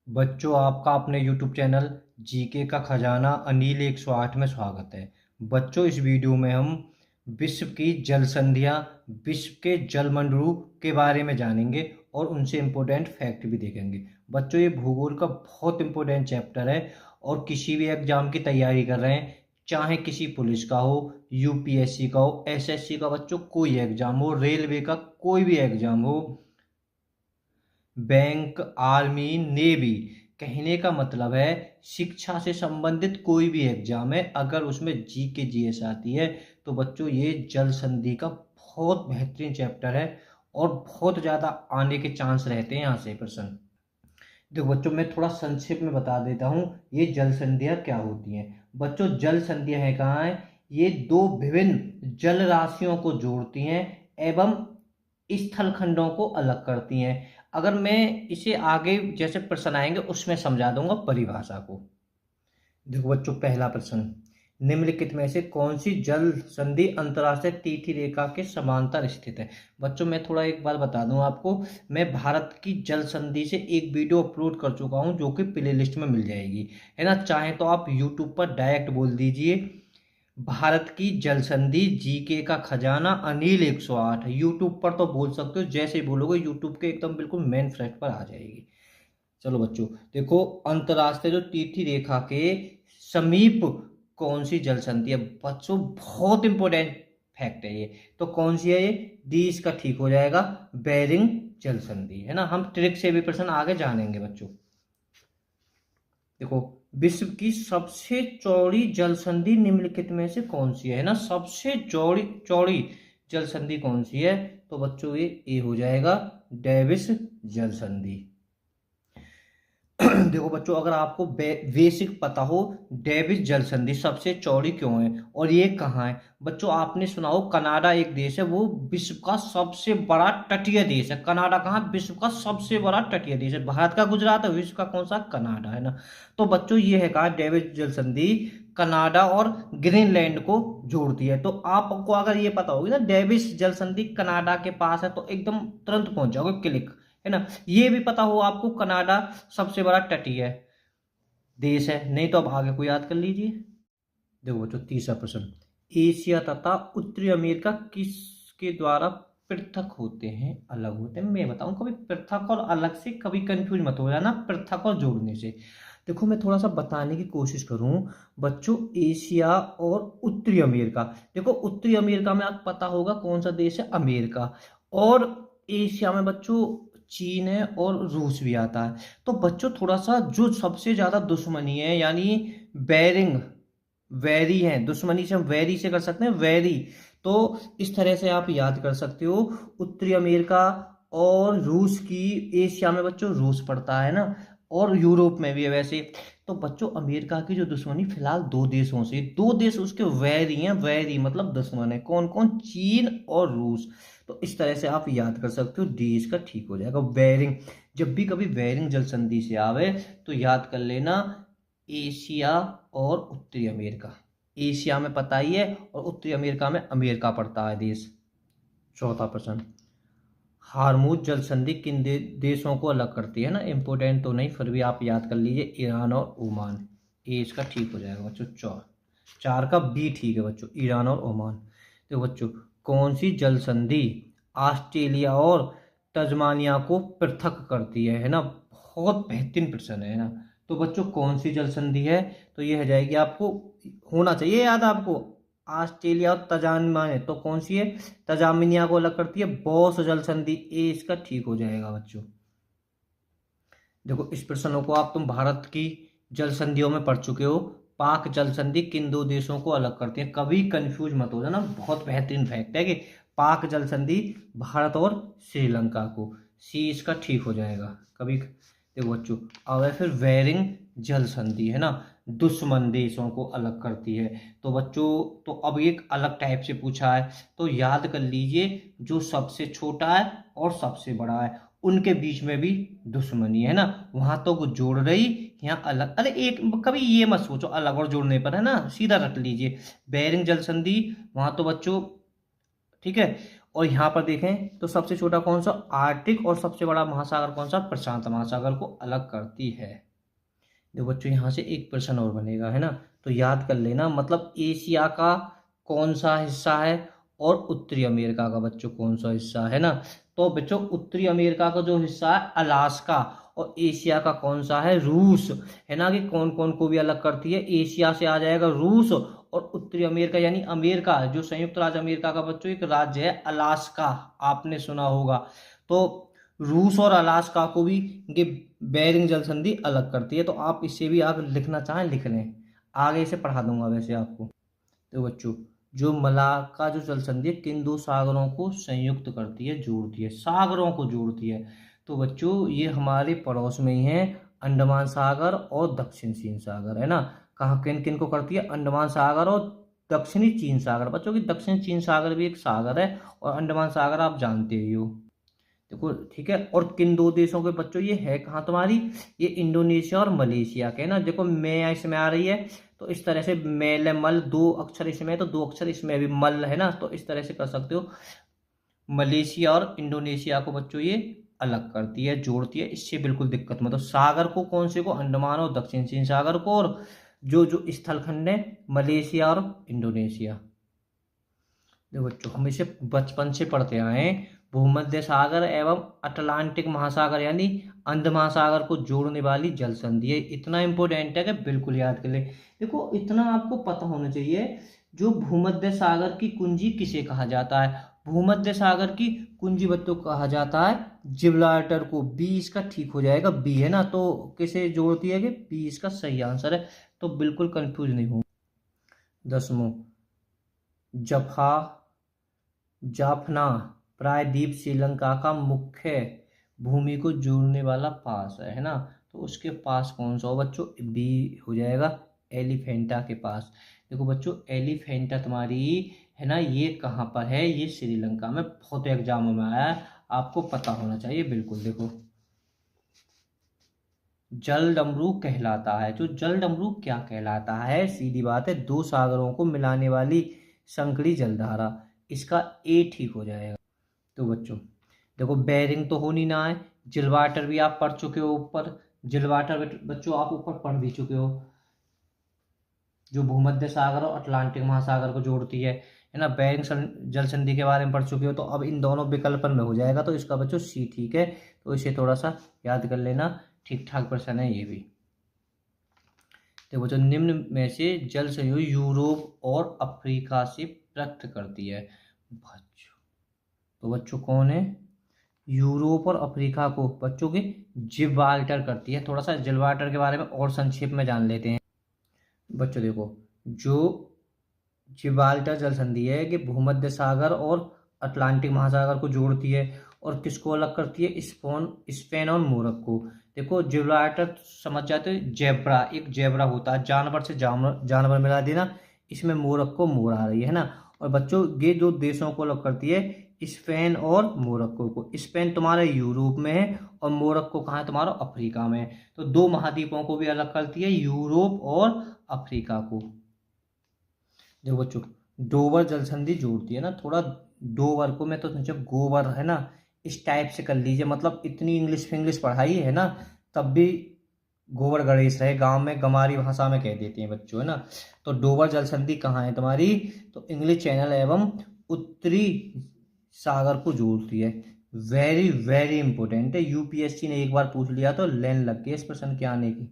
बच्चों, आपका अपने YouTube चैनल जीके का खजाना अनिल 108 में स्वागत है। बच्चों, इस वीडियो में हम विश्व की जल संधियाँ, विश्व के जलमंडलों के बारे में जानेंगे और उनसे इम्पोर्टेंट फैक्ट भी देखेंगे। बच्चों, ये भूगोल का बहुत इम्पोर्टेंट चैप्टर है और किसी भी एग्जाम की तैयारी कर रहे हैं, चाहे किसी पुलिस का हो, यूपीएससी का हो, एसएससी का, बच्चों कोई एग्जाम हो, रेलवे का कोई भी एग्जाम हो, बैंक, आर्मी, नेवी, कहने का मतलब है शिक्षा से संबंधित कोई भी एग्जाम है, अगर उसमें जी के जीएस आती है तो बच्चों ये जल संधि का बहुत बेहतरीन चैप्टर है और बहुत ज़्यादा आने के चांस रहते हैं यहाँ से प्रश्न। देखो बच्चों, मैं थोड़ा संक्षेप में बता देता हूँ ये जल संधियाँ क्या होती हैं। बच्चों, जल संधियाँ है कहाँ है? ये दो विभिन्न जल राशियों को जोड़ती हैं एवं स्थल खंडों को अलग करती हैं। अगर मैं इसे आगे जैसे प्रश्न आएंगे उसमें समझा दूंगा परिभाषा को। देखो बच्चों, पहला प्रश्न, निम्नलिखित में से कौन सी जल संधि अंतर्राष्ट्रीय तिथि रेखा के समांतर स्थित है? बच्चों, मैं थोड़ा एक बार बता दूं आपको, मैं भारत की जल संधि से एक वीडियो अपलोड कर चुका हूं जो कि प्ले लिस्ट में मिल जाएगी, है ना। चाहे तो आप यूट्यूब पर डायरेक्ट बोल दीजिए भारत की जल संधि जीके का खजाना अनिल 108, यूट्यूब पर तो बोल सकते हो, जैसे ही बोलोगे यूट्यूब के एकदम बिल्कुल मेन फ्लैट पर आ जाएगी। चलो बच्चों, देखो अंतरराष्ट्रीय जो तिथि रेखा के समीप कौन सी जल संधि है? बच्चों, बहुत इंपॉर्टेंट फैक्ट है ये। तो कौन सी है ये? डी इसका ठीक हो जाएगा, बेरिंग जल संधि, है ना। हम ट्रिक से भी प्रश्न आगे जानेंगे बच्चों। देखो, विश्व की सबसे चौड़ी जल संधि निम्नलिखित में से कौन सी है ना, सबसे चौड़ी चौड़ी जल संधि कौन सी है? तो बच्चों ये ए हो जाएगा, डेविस जल संधि। देखो बच्चों, अगर आपको बेसिक पता हो डेविस जल संधि सबसे चौड़ी क्यों है और ये कहाँ है? बच्चों, आपने सुना हो कनाडा एक देश है, वो विश्व का सबसे बड़ा तटीय देश है। कनाडा कहाँ? विश्व का सबसे बड़ा तटीय देश है। भारत का गुजरात है, विश्व का कौन सा? कनाडा, है ना। तो बच्चों ये है कहा डेविस जल संधि कनाडा और ग्रीनलैंड को जोड़ती है। तो आपको अगर ये पता होगी ना डेविस जल संधि कनाडा के पास है तो एकदम तुरंत पहुंच जाओगे, क्लिक, है ना। ये भी पता हो आपको कनाडा सबसे बड़ा तटीय देश है, नहीं तो अब आगे को याद कर लीजिए। देखो बच्चों, तीसरा प्रश्न, एशिया तथा उत्तरी अमेरिका किसके द्वारा पृथक होते हैं, अलग होते हैं? मैं बताऊं, कभी पृथक और अलग से कभी कंफ्यूज मत हो जाना, पृथक और जोड़ने से। देखो, मैं थोड़ा सा बताने की कोशिश करूं बच्चों, एशिया और उत्तरी अमेरिका। देखो, उत्तरी अमेरिका में आपको पता होगा कौन सा देश है? अमेरिका। और एशिया में बच्चों चीन है और रूस भी आता है। तो बच्चों थोड़ा सा जो सबसे ज्यादा दुश्मनी है, यानी बैरिंग, वैरी है, दुश्मनी से हम वैरी से कर सकते हैं, वैरी। तो इस तरह से आप याद कर सकते हो, उत्तरी अमेरिका और रूस की, एशिया में बच्चों रूस पड़ता है ना, और यूरोप में भी है वैसे। तो बच्चों अमेरिका की जो दुश्मनी फिलहाल दो देशों से, दो देश उसके वैरी हैं, वैरी मतलब दुश्मन है, कौन कौन? चीन और रूस। तो इस तरह से आप याद कर सकते हो, डी इसका ठीक हो जाएगा, बेरिंग। जब भी कभी बेरिंग जल संधि से आवे तो याद कर लेना एशिया और उत्तरी अमेरिका। एशिया में पता ही है और उत्तरी अमेरिका में अमेरिका पड़ता है देश। चौथा प्रश्न, हार्मुज जल संधि किन देशों को अलग करती है ना, इंपोर्टेंट तो नहीं फिर भी आप याद कर लीजिए, ईरान और ओमान। ए इसका ठीक हो जाएगा बच्चों, चार, चार का बी ठीक है बच्चों, ईरान और ओमान। तो बच्चों, कौन सी जल संधि ऑस्ट्रेलिया और तस्मानिया को पृथक करती है ना, बहुत बेहतरीन प्रश्न है ना। तो बच्चों कौन सी जल संधि है? तो ये हो जाएगी, आपको होना चाहिए याद आपको, ऑस्ट्रेलिया और तंजानिया। तो कौन सी है? तंजानिया को अलग करती है बॉस जल संधि, ए इसका ठीक हो जाएगा बच्चों। देखो, इस प्रश्नों को आप तुम भारत की जल संधियों में पढ़ चुके हो, पाक जल संधि किन दो देशों को अलग करती है? कभी कंफ्यूज मत हो जाना, बहुत बेहतरीन फैक्ट है कि पाक जल संधि भारत और श्रीलंका को, सी इसका ठीक हो जाएगा कभी। देखो बच्चों, अब है फिर वेरिंग जल संधि, है ना, दुश्मन देशों को अलग करती है। तो बच्चों, तो अब एक अलग टाइप से पूछा है, तो याद कर लीजिए जो सबसे छोटा है और सबसे बड़ा है उनके बीच में भी दुश्मनी है ना, वहां तो कुछ जोड़ रही, यहाँ अलग। अरे एक कभी ये मत सोचो अलग और जोड़ने पर, है ना, सीधा रख लीजिए बेरिंग जल संधि, वहां तो बच्चों ठीक है। और यहाँ पर देखें तो सबसे छोटा कौन सा, आर्कटिक, और सबसे बड़ा महासागर कौन सा, प्रशांत महासागर को अलग करती है। देखो बच्चों यहाँ से एक प्रश्न और बनेगा, है ना, तो याद कर लेना, मतलब एशिया का कौन सा हिस्सा है और उत्तरी अमेरिका का बच्चों कौन सा हिस्सा है ना। तो बच्चों उत्तरी अमेरिका का जो हिस्सा है अलास्का, और एशिया का कौन सा है, रूस, है ना, कि कौन कौन को भी अलग करती है। एशिया से आ जाएगा रूस, और उत्तरी अमेरिका यानी अमेरिका, जो संयुक्त राज्य अमेरिका का बच्चों एक राज्य है अलास्का, आपने सुना होगा। तो रूस और अलास्का को भी ये बेरिंग जल संधि अलग करती है। तो आप इससे भी आप लिखना चाहें लिख लें, आगे से पढ़ा दूंगा वैसे आपको। तो बच्चों जो मलाक्का जो जल संधि है किन दो सागरों को संयुक्त करती है, जोड़ती है, सागरों को जोड़ती है। तो बच्चों ये हमारे पड़ोस में ही है, अंडमान सागर और दक्षिण चीन सागर, है ना। कहाँ किन किन को करती है, अंडमान सागर और दक्षिणी चीन सागर। बच्चों की दक्षिण चीन सागर भी एक सागर है, और अंडमान सागर आप जानते ही हो। देखो ठीक है, और किन दो देशों के बच्चों ये है कहाँ तुम्हारी, ये इंडोनेशिया और मलेशिया के, ना। देखो मैं इसमें आ रही है, तो इस तरह से मेल मल दो अक्षर इसमें, तो दो अक्षर इसमें भी मल, है ना, तो इस तरह से कर सकते हो। मलेशिया और इंडोनेशिया को बच्चों ये अलग करती है, जोड़ती है, इससे बिल्कुल दिक्कत मत हो। सागर को कौन से को, अंडमान और दक्षिण चीन सागर को, और जो जो स्थलखंड है मलेशिया और इंडोनेशिया। देखो बच्चों हम इसे बचपन से पढ़ते आए हैं, भूमध्य सागर एवं अटलांटिक महासागर यानी अंध महासागर को जोड़ने वाली जल संधि है। इतना इंपॉर्टेंट है कि बिल्कुल याद कर ले। देखो इतना आपको पता होना चाहिए, जो भूमध्य सागर की कुंजी किसे कहा जाता है। भूमध्य सागर की कुंजी बच्चों को कहा जाता है जिब्राल्टर को। बी इसका ठीक हो जाएगा, बी, है ना, तो किसे जोड़ती है कि बी इसका सही आंसर है, तो बिल्कुल कंफ्यूज नहीं हो। 10वां जफा जाफना प्रायद्वीप श्रीलंका का मुख्य भूमि को जोड़ने वाला पास है ना, तो उसके पास कौन सा हो बच्चों, बी हो जाएगा, एलिफेंटा के पास। देखो बच्चों एलिफेंटा तुम्हारी, है ना, ये कहाँ पर है, ये श्रीलंका में, बहुत एग्जामों में आया है, आपको पता होना चाहिए बिल्कुल। देखो जल डमरू कहलाता है, जो जल डमरू क्या कहलाता है, सीधी बात है, दो सागरों को मिलाने वाली संकरी जलधारा, इसका ए ठीक हो जाएगा। तो बच्चों देखो बेरिंग तो होनी ना है, जिलवाटर भी आप पढ़ चुके हो ऊपर, जिलवाटर बच्चों आप ऊपर पढ़ भी चुके हो, जो भूमध्य सागर और अटलांटिक महासागर को जोड़ती है ना। बेरिंग जल संधि के बारे में पढ़ चुके हो, तो अब इन दोनों विकल्पन में हो जाएगा, तो इसका बच्चों सी ठीक है, तो इसे थोड़ा सा याद कर लेना, ठीक ठाक प्रश्न है ये भी। तो बच्चों निम्न में से जल संधि यूरोप और अफ्रीका से प्राप्त करती है बच्चों, तो बच्चों कौन है, यूरोप और अफ्रीका को बच्चों की जिब्राल्टर करती है। थोड़ा सा जिब्राल्टर के बारे में और संक्षेप में जान लेते हैं बच्चों। देखो जो जिब्राल्टर जल संधि है कि भूमध्य सागर और अटलांटिक महासागर को जोड़ती है, और किसको अलग करती है, स्पेन और मोरक्को। देखो जिब्राल्टर समझ जाते हो, जेब्रा, एक जेब्रा होता है, जानवर से जानवर मिला देना, इसमें मोरक्को मोर आ रही है ना। और बच्चों ये दो देशों को अलग करती है, स्पेन और मोरक्को को। स्पेन तुम्हारे यूरोप में है, और मोरक्को कहाँ है, तुम्हारा अफ्रीका में है। तो दो महाद्वीपों को भी अलग करती है, यूरोप और अफ्रीका को। देखो बच्चों डोवर जल संधि जोड़ती है ना, थोड़ा डोवर को मैं तो जब गोबर, है ना, इस टाइप से कर लीजिए, मतलब इतनी इंग्लिश इंग्लिश पढ़ाई है ना, तब भी गोबर गणेश रहे, गांव में गमारी भाषा में कह देते हैं बच्चों, है ना। तो डोवर जल संधि कहाँ है तुम्हारी, तो इंग्लिश चैनल एवं उत्तरी सागर को जोड़ती है। वेरी वेरी इंपॉर्टेंट है, यूपीएससी ने एक बार पूछ लिया तो लाइन लग गई इस प्रश्न के आने की।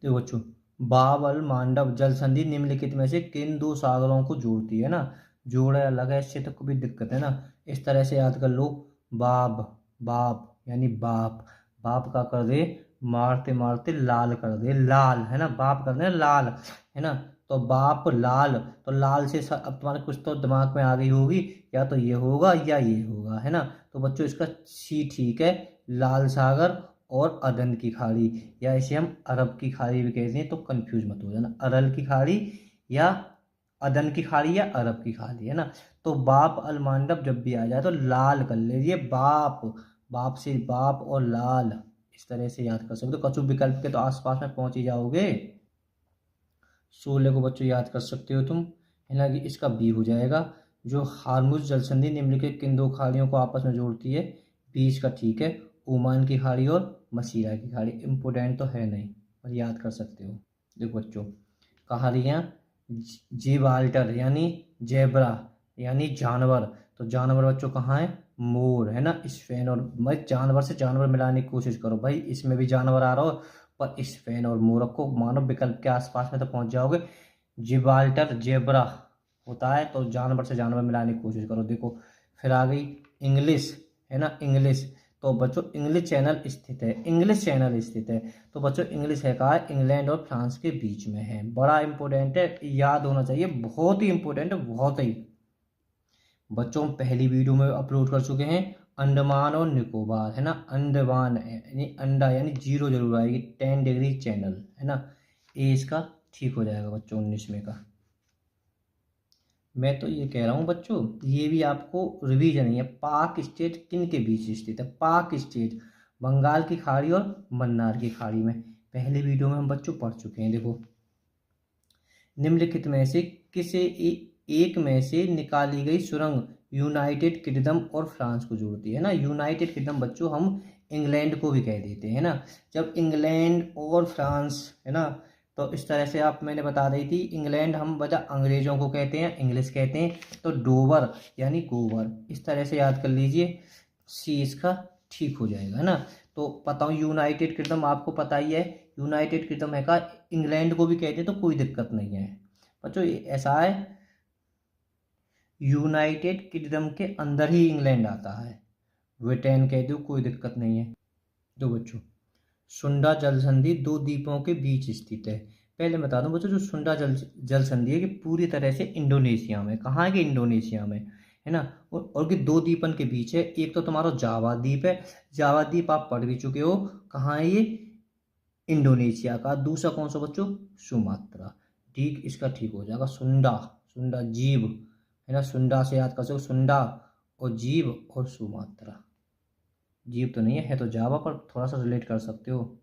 देखो बच्चों बाबल मांडव जल संधि निम्नलिखित में से किन दो सागरों को जोड़ती है ना, जोड़े अलग है, इससे तो कोई दिक्कत है ना, इस तरह से याद कर लो। बाब, बाप यानी बाप, बाप का कर दे मारते मारते लाल कर दे, लाल, है ना, बाप कर दे लाल, है ना, तो बाप लाल, तो लाल से अब तुम्हारे कुछ तो दिमाग में आ गई होगी, या तो ये होगा या ये होगा, है ना। तो बच्चों इसका सी ठीक है, लाल सागर और अदन की खाड़ी, या इसे हम अरब की खाड़ी भी कहते हैं, तो कंफ्यूज मत हो जाना, अरल की खाड़ी या अदन की खाड़ी या अरब की खाड़ी, है ना। तो बाप अल मांडव जब भी आ जाए तो लाल कर लीजिए, बाप, बाप से बाप और लाल, इस तरह से याद कर सकते हो। कछु विकल्प के तो आसपास में पहुंच ही जाओगे। 16 को बच्चों याद कर सकते हो तुम, है ना, कि इसका बी हो जाएगा, जो हार्मुज जलसंधि निम्नलिखित किन दो खाड़ियों को आपस में जोड़ती है? बी इसका ठीक है, ओमान की खाड़ी और मसीरा की खाड़ी। इम्पोर्टेंट तो है नहीं पर याद कर सकते हो। देखो बच्चों, कहानियाँ जिब्राल्टर यानी जेब्रा यानी जानवर, तो जानवर बच्चों कहाँ है? मोर है ना। स्पेन और, मैं जानवर से जानवर मिलाने की कोशिश करो भाई, इसमें भी जानवर आ रहा हो पर स्पेन और मोर को मानव विकल्प के आसपास में तो पहुंच जाओगे। जिब्राल्टर जेब्रा होता है, तो जानवर से जानवर मिलाने की कोशिश करो। देखो फिर आ गई इंग्लिश, है ना, इंग्लिश। तो बच्चों इंग्लिश चैनल स्थित है, इंग्लिश चैनल स्थित है। तो बच्चों इंग्लिश है कहाँ है? इंग्लैंड और फ्रांस के बीच में है। बड़ा इंपॉर्टेंट है, याद होना चाहिए, बहुत ही इंपॉर्टेंट है, बहुत ही। बच्चों हम पहली वीडियो में अपलोड कर चुके हैं अंडमान और निकोबार, है ना। अंडमान यानी अंडा यानी जीरो जरूर आएगी, 10 डिग्री चैनल, है ना। ये इसका ठीक हो जाएगा बच्चों 19वें का। मैं तो ये कह रहा हूँ बच्चों, ये भी आपको रिवीजन ही है। पाक स्टेट किन के बीच स्थित है? पाक स्टेट बंगाल की खाड़ी और मन्नार की खाड़ी में। पहले वीडियो में हम बच्चों पढ़ चुके हैं। देखो निम्नलिखित में से एक में से निकाली गई सुरंग यूनाइटेड किंगडम और फ्रांस को जोड़ती है ना। यूनाइटेड किंगडम बच्चों हम इंग्लैंड को भी कह देते हैं ना। जब इंग्लैंड और फ्रांस, है ना, तो इस तरह से आप, मैंने बता रही थी, इंग्लैंड हम बता अंग्रेजों को कहते हैं, इंग्लिश कहते हैं, तो डोवर यानी गोवर, इस तरह से याद कर लीजिए। सी इसका ठीक हो जाएगा, है ना। तो पता हूँ यूनाइटेड किंगडम आपको पता ही है, यूनाइटेड किंगडम है का इंग्लैंड को भी कहते हैं, तो कोई दिक्कत नहीं है बच्चों। ऐसा है, यूनाइटेड किंगडम के अंदर ही इंग्लैंड आता है, ब्रिटेन कह दो कोई दिक्कत नहीं है। तो बच्चों सुंडा जल संधि दो द्वीपों के बीच स्थित है। पहले बता दूं बच्चों, जो सुंडा जल संधि है कि पूरी तरह से इंडोनेशिया में, कहाँ है कि इंडोनेशिया में, है ना। और कि दो द्वीपन के बीच है। एक तो तुम्हारा जावा द्वीप है, जावा द्वीप आप पढ़ भी चुके हो, कहाँ है ये? इंडोनेशिया का। दूसरा कौन सा बच्चों? सुमात्रा। ठीक, इसका ठीक हो जाएगा सुंडा, सुंडा जीव, है ना, सुंडा से याद कर सकते हो, सुंडा और जीव और सुमात्रा। जीव तो नहीं है, तो जावा पर थोड़ा सा रिलेट कर सकते हो।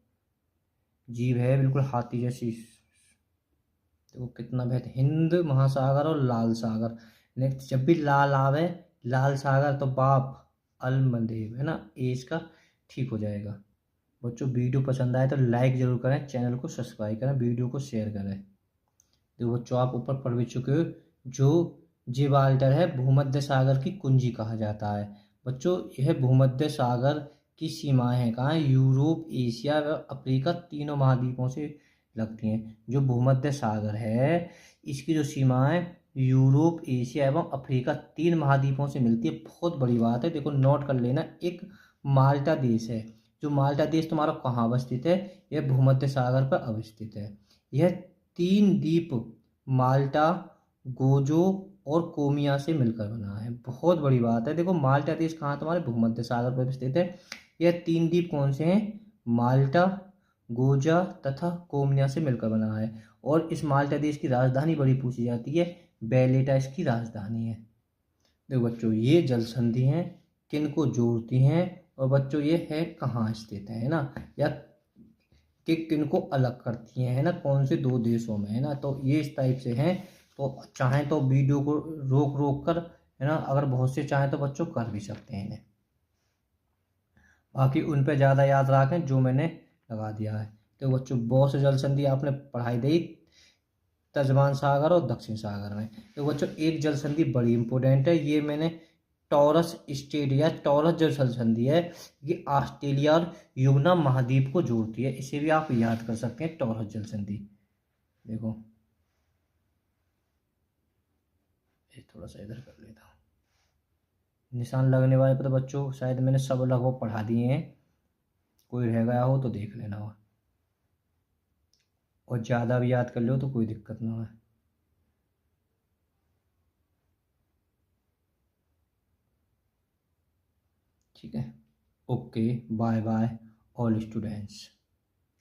जीव है बिल्कुल हाथी जैसी। देखो कितना बेहतर, हिंद महासागर और लाल सागर। नेक्स्ट जब भी लाल आवे, लाल सागर, तो बाप अलमदेव, है ना। ये इसका ठीक हो जाएगा। बच्चों वीडियो पसंद आए तो लाइक जरूर करें, चैनल को सब्सक्राइब करें, वीडियो को शेयर करें। तो बच्चों आप ऊपर पढ़ भी चुके हो, जो जिब्राल्टर है भूमध्य सागर की कुंजी कहा जाता है। बच्चों यह भूमध्य सागर की सीमाएं हैं कहाँ? यूरोप, एशिया व अफ्रीका तीनों महाद्वीपों से लगती हैं। जो भूमध्य सागर है इसकी जो सीमाएं यूरोप, एशिया एवं अफ्रीका तीन महाद्वीपों से मिलती है। बहुत बड़ी बात है, देखो नोट कर लेना। एक माल्टा देश है, जो माल्टा देश तुम्हारा कहाँ अवस्थित है? यह भूमध्य सागर पर अवस्थित है। यह तीन द्वीप माल्टा, गोजो और कोमिया से मिलकर बना है। बहुत बड़ी बात है। देखो माल्टा देश कहाँ तुम्हारे? भूमध्य सागर पर स्थित है। यह तीन द्वीप कौन से हैं? माल्टा, गोजा तथा कोमिया से मिलकर बना है। और इस माल्टा देश की राजधानी बड़ी पूछी जाती है, वेलेटा इसकी राजधानी है। देखो बच्चों ये जल संधि हैं, किन को जोड़ती हैं, और बच्चों ये है कहाँ स्थित है ना, या कि किन को अलग करती हैं, है ना, कौन से दो देशों में, है ना। तो ये इस टाइप से हैं। तो चाहें तो वीडियो को रोक रोक कर, है ना, अगर बहुत से चाहें तो बच्चों कर भी सकते हैं इन्हें। बाकी उन पे ज़्यादा याद रखें जो मैंने लगा दिया है। तो बच्चों बहुत से जल संधि आपने पढ़ाई दी तजमान सागर और दक्षिण सागर में। तो बच्चों एक जल संधि बड़ी इंपॉर्टेंट है, ये मैंने टॉरस स्टेट या टॉरस जो जल संधि है, ये ऑस्ट्रेलिया और युगना महाद्वीप को जोड़ती है। इसे भी आप याद कर सकते हैं, टॉरस जल संधि। देखो ये थोड़ा सा इधर कर लेता हूँ, निशान लगने वाले पर तो बच्चों शायद मैंने सब लगभग पढ़ा दिए हैं, कोई रह गया हो तो देख लेना हो, और ज़्यादा भी याद कर लो तो कोई दिक्कत ना हो। ठीक है, okay, bye bye all students.